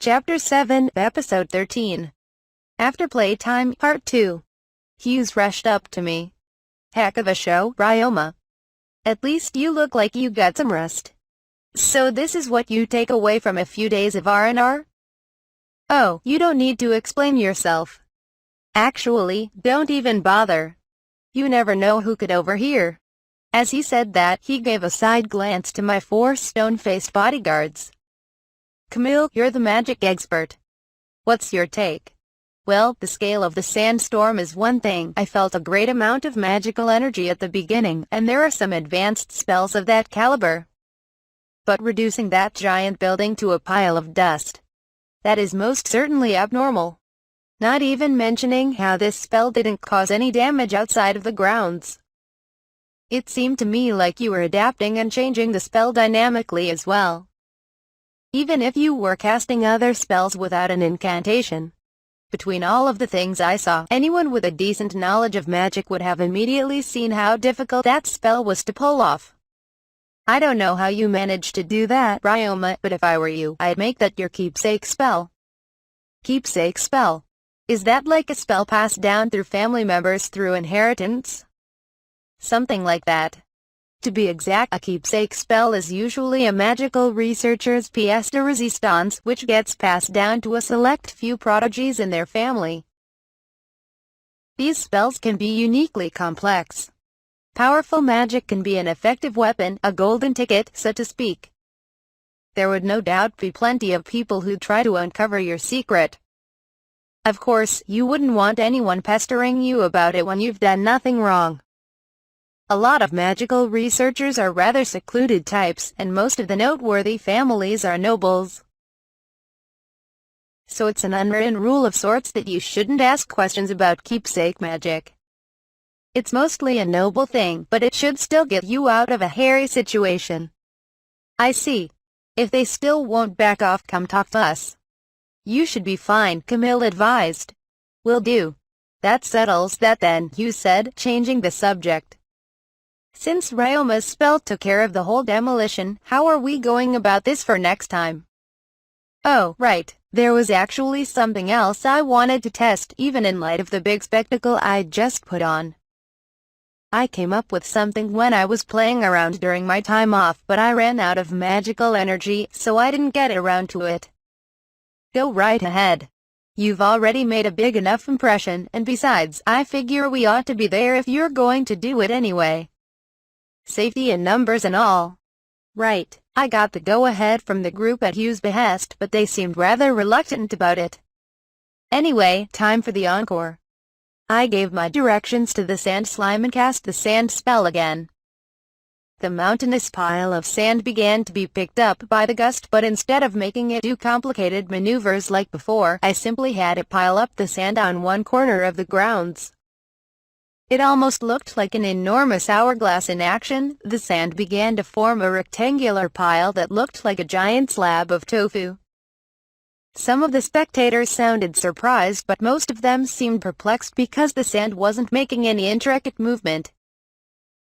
Chapter 7, Episode 13. After Playtime, Part 2. Hughes rushed up to me. Heck of a show, Ryoma. At least you look like you got some rest. So this is what you take away from a few days of R&R? Oh, you don't need to explain yourself. Actually, don't even bother. You never know who could overhear. As he said that, he gave a side glance to my 4 stone-faced bodyguards. Camille, you're the magic expert. What's your take? Well, the scale of the sandstorm is one thing. I felt a great amount of magical energy at the beginning, and there are some advanced spells of that caliber. But reducing that giant building to a pile of dust, that is most certainly abnormal. Not even mentioning how this spell didn't cause any damage outside of the grounds. It seemed to me like you were adapting and changing the spell dynamically as well. Even if you were casting other spells without an incantation. Between all of the things I saw, anyone with a decent knowledge of magic would have immediately seen how difficult that spell was to pull off. I don't know how you managed to do that, Ryoma, but if I were you, I'd make that your keepsake spell. Keepsake spell? Is that like a spell passed down through family members through inheritance? Something like that. To be exact, a keepsake spell is usually a magical researcher's pièce de résistance, which gets passed down to a select few prodigies in their family. These spells can be uniquely complex. Powerful magic can be an effective weapon, a golden ticket, so to speak. There would no doubt be plenty of people who'd try to uncover your secret. Of course, you wouldn't want anyone pestering you about it when you've done nothing wrong. A lot of magical researchers are rather secluded types, and most of the noteworthy families are nobles. So it's an unwritten rule of sorts that you shouldn't ask questions about keepsake magic. It's mostly a noble thing, but it should still get you out of a hairy situation. I see. If they still won't back off, come talk to us. You should be fine, Camille advised. Will do. That settles that then, Hugh said, changing the subject. Since Ryoma's spell took care of the whole demolition, how are we going about this for next time? Oh, right. There was actually something else I wanted to test, even in light of the big spectacle I'd just put on. I came up with something when I was playing around during my time off, but I ran out of magical energy, so I didn't get around to it. Go right ahead. You've already made a big enough impression, and besides, I figure we ought to be there if you're going to do it anyway. Safety in numbers and all. Right, I got the go-ahead from the group at Hugh's behest, but they seemed rather reluctant about it. Anyway, time for the encore. I gave my directions to the sand slime and cast the sand spell again. The mountainous pile of sand began to be picked up by the gust, but instead of making it do complicated maneuvers like before, I simply had it pile up the sand on one corner of the grounds. It almost looked like an enormous hourglass in action. The sand began to form a rectangular pile that looked like a giant slab of tofu. Some of the spectators sounded surprised, but most of them seemed perplexed because the sand wasn't making any intricate movement.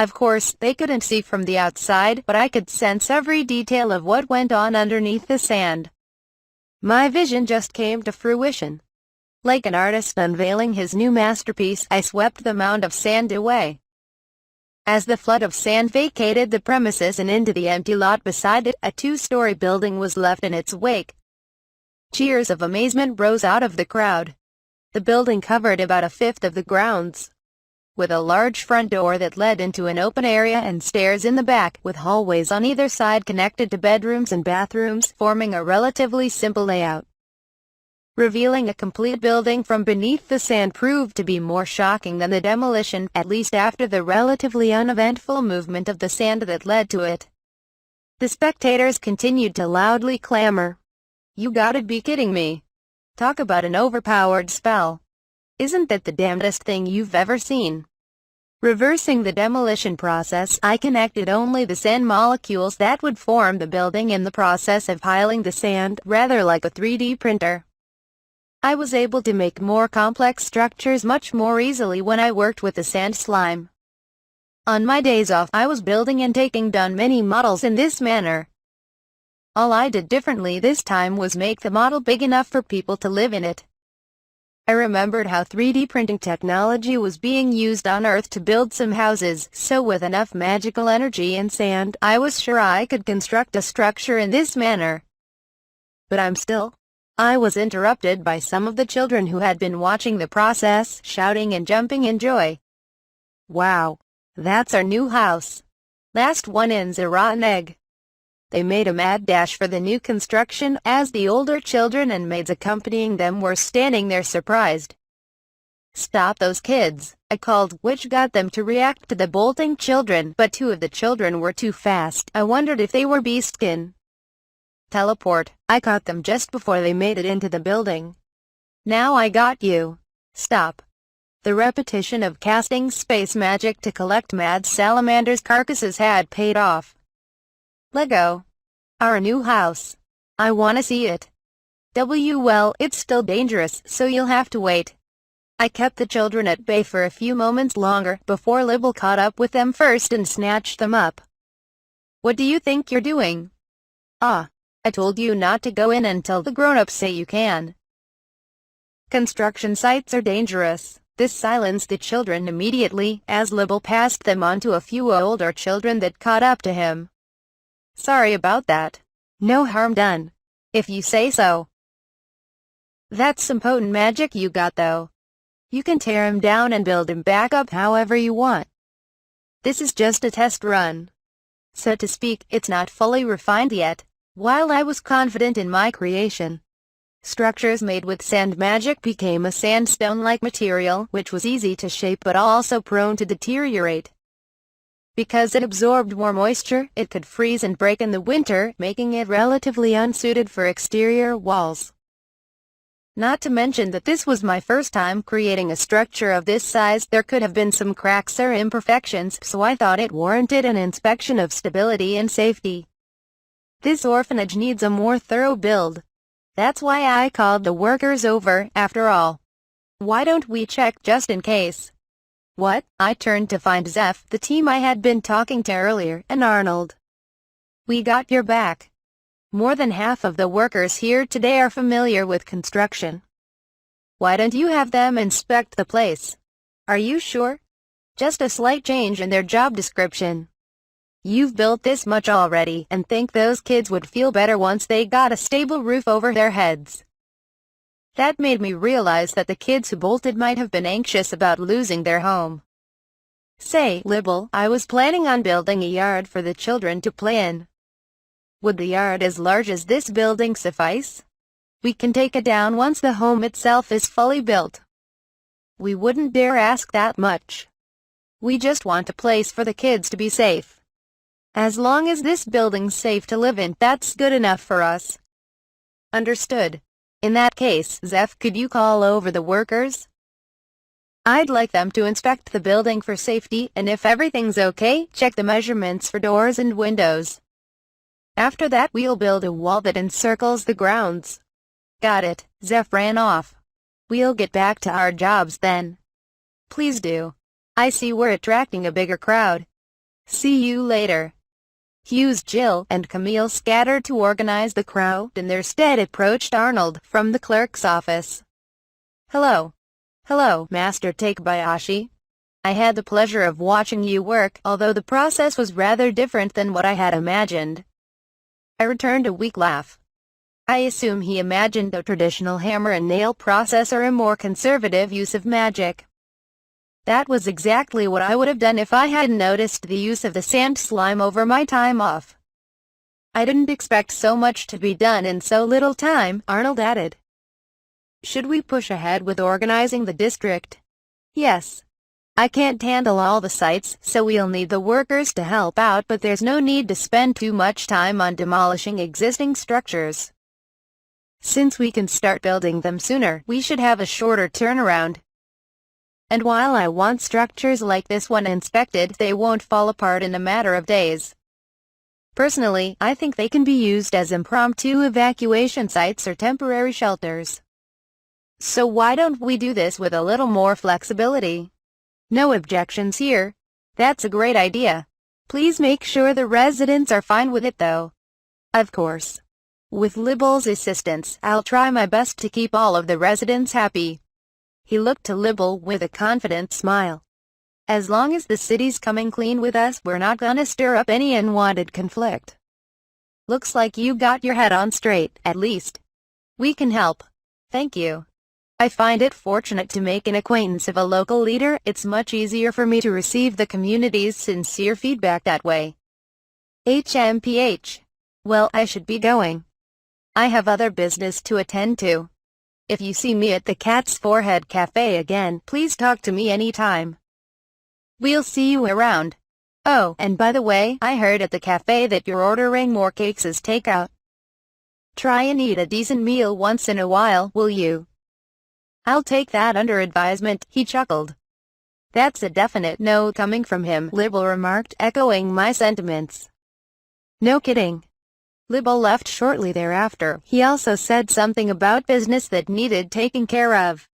Of course, they couldn't see from the outside, but I could sense every detail of what went on underneath the sand. My vision just came to fruition. Like an artist unveiling his new masterpiece, I swept the mound of sand away. As the flood of sand vacated the premises and into the empty lot beside it, a 2-story building was left in its wake. Cheers of amazement rose out of the crowd. The building covered about a fifth of the grounds, with a large front door that led into an open area and stairs in the back, with hallways on either side connected to bedrooms and bathrooms, forming a relatively simple layout. Revealing a complete building from beneath the sand proved to be more shocking than the demolition, at least after the relatively uneventful movement of the sand that led to it. The spectators continued to loudly clamor. You gotta be kidding me. Talk about an overpowered spell. Isn't that the damnedest thing you've ever seen? Reversing the demolition process, I connected only the sand molecules that would form the building in the process of piling the sand, rather like a 3D printer. I was able to make more complex structures much more easily when I worked with the sand slime. On my days off, I was building and taking down many models in this manner. All I did differently this time was make the model big enough for people to live in it. I remembered how 3D printing technology was being used on Earth to build some houses, so with enough magical energy and sand, I was sure I could construct a structure in this manner. But I was interrupted by some of the children who had been watching the process, shouting and jumping in joy. "Wow! That's our new house. Last one in's a rotten egg." They made a mad dash for the new construction, as the older children and maids accompanying them were standing there surprised. "Stop those kids," I called, which got them to react to the bolting children, but two of the children were too fast. I wondered if they were beastskin. "Teleport," I caught them just before they made it into the building. "Now I got you. Stop." The repetition of casting space magic to collect mad salamanders' carcasses had paid off. "Lego. Our new house. I wanna see it." Well, it's still dangerous, so you'll have to wait." I kept the children at bay for a few moments longer, before Libble caught up with them first and snatched them up. "What do you think you're doing?" "Ah, I told you not to go in until the grown-ups say you can." Construction sites are dangerous. This silenced the children immediately, as Libble passed them on to a few older children that caught up to him. "Sorry about that. No harm done, if you say so." "That's some potent magic you got though. You can tear him down and build him back up however you want. This is just a test run. So to speak, it's not fully refined yet." While I was confident in my creation, structures made with sand magic became a sandstone-like material, which was easy to shape but also prone to deteriorate. Because it absorbed more moisture, it could freeze and break in the winter, making it relatively unsuited for exterior walls. Not to mention that this was my first time creating a structure of this size. There could have been some cracks or imperfections, so I thought it warranted an inspection of stability and safety. This orphanage needs a more thorough build. That's why I called the workers over, after all. Why don't we check just in case? What? I turned to find Zeph, the team I had been talking to earlier, and Arnold. "We got your back. More than half of the workers here today are familiar with construction. Why don't you have them inspect the place?" "Are you sure? Just a slight change in their job description. You've built this much already, and think those kids would feel better once they got a stable roof over their heads." That made me realize that the kids who bolted might have been anxious about losing their home. "Say, Libble, I was planning on building a yard for the children to play in. Would the yard as large as this building suffice? We can take it down once the home itself is fully built." "We wouldn't dare ask that much. We just want a place for the kids to be safe. As long as this building's safe to live in, that's good enough for us." "Understood. In that case, Zeph, could you call over the workers? I'd like them to inspect the building for safety, and if everything's okay, check the measurements for doors and windows. After that, we'll build a wall that encircles the grounds." "Got it." Zeph ran off. "We'll get back to our jobs then." "Please do. I see we're attracting a bigger crowd. See you later." Hughes, Jill, and Camille scattered to organize the crowd, and their stead approached Arnold from the clerk's office. "Hello. Hello, Master Takebayashi. I had the pleasure of watching you work, although the process was rather different than what I had imagined." I returned a weak laugh. I assume he imagined a traditional hammer and nail process or a more conservative use of magic. That was exactly what I would have done if I hadn't noticed the use of the sand slime over my time off. "I didn't expect so much to be done in so little time," Arnold added. "Should we push ahead with organizing the district?" "Yes. I can't handle all the sites, so we'll need the workers to help out, but there's no need to spend too much time on demolishing existing structures. Since we can start building them sooner, we should have a shorter turnaround. And while I want structures like this one inspected, they won't fall apart in a matter of days. Personally, I think they can be used as impromptu evacuation sites or temporary shelters. So why don't we do this with a little more flexibility?" "No objections here. That's a great idea. Please make sure the residents are fine with it though." "Of course. With Libel's assistance, I'll try my best to keep all of the residents happy. He looked to Libel with a confident smile. As long as the city's coming clean with us, we're not gonna stir up any unwanted conflict. Looks like you got your head on straight, at least. We can help. Thank you. I find it fortunate to make an acquaintance of a local leader. It's much easier for me to receive the community's sincere feedback that way. HMPH. Well, I should be going. I have other business to attend to. If you see me at the Cat's Forehead Cafe again, please talk to me anytime. We'll see you around. Oh, and by the way, I heard at the cafe that you're ordering more cakes as takeout. Try and eat a decent meal once in a while, will you? I'll take that under advisement, he chuckled. That's a definite no coming from him, Libel remarked, echoing my sentiments. No kidding. Libel left shortly thereafter. He also said something about business that needed taking care of.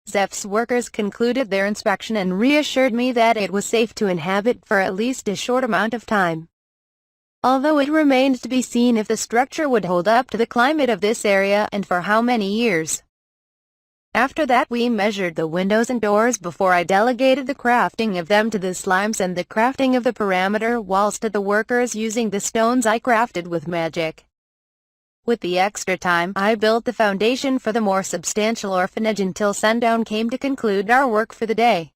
Zeph's workers concluded their inspection and reassured me that it was safe to inhabit for at least a short amount of time. Although it remained to be seen if the structure would hold up to the climate of this area and for how many years. After that we measured the windows and doors before I delegated the crafting of them to the slimes and the crafting of the perimeter walls to the workers using the stones I crafted with magic. With the extra time, I built the foundation for the more substantial orphanage until sundown came to conclude our work for the day.